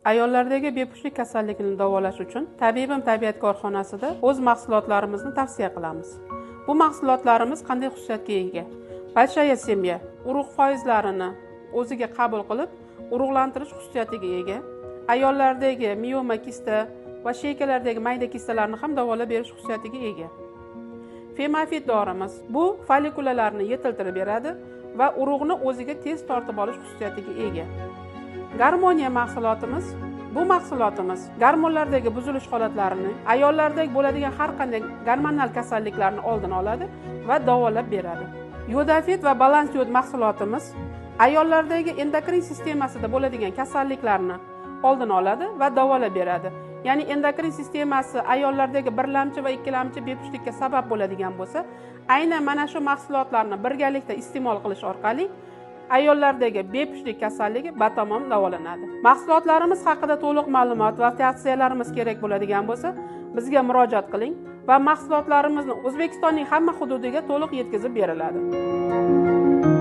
Ayollardagi bepushtlik kasalligini davolash uchun Tabibim tabiat korxonasida o'z mahsulotlarimizni tavsiya qilamiz. Bu mahsulotlarimiz qanday xususiyatga ega? Большая семья urug' foizlarini o'ziga qabul qilib, urug'lantirish xususiyatiga ega. Ayollardagi mioma kista va sheykalardagi mayda kistalarni ham davolab berish xususiyatiga ega. Femafid dorimiz bu follikulalarni yetiltirib beradi va urug'ni o'ziga tez tortib olish xususiyatiga ega. Garmoniya mahsulotimiz bu mahsulotimiz gormonlardagi buzilish holatlarini, ayollardagi bo'ladigan har qanday gormonal kasalliklarni oldini oladi va davolab beradi. Yodafit va balans yod mahsulotimiz ayollardagi endokrin sistemasida bo'ladigan kasalliklarni oldini oladi va davolab beradi. Ya'ni endokrin sistemasi ayollardagi birlamchi va ikkilamchi bepushtlikka sabab bo'ladigan bo'lsa, aynan mana shu mahsulotlarni birgalikda iste'mol qilish orqali ayollardagi bepushtlik kasalligi batamom davolanadi. Mahsulotlarimiz haqida to'liq ma'lumot va tavsiyalarimiz kerak bo'ladigan bo'lsa, bizga murojaat qiling va mahsulotlarimizni O'zbekistonning hamma hududiga to'liq yetkazib beriladi.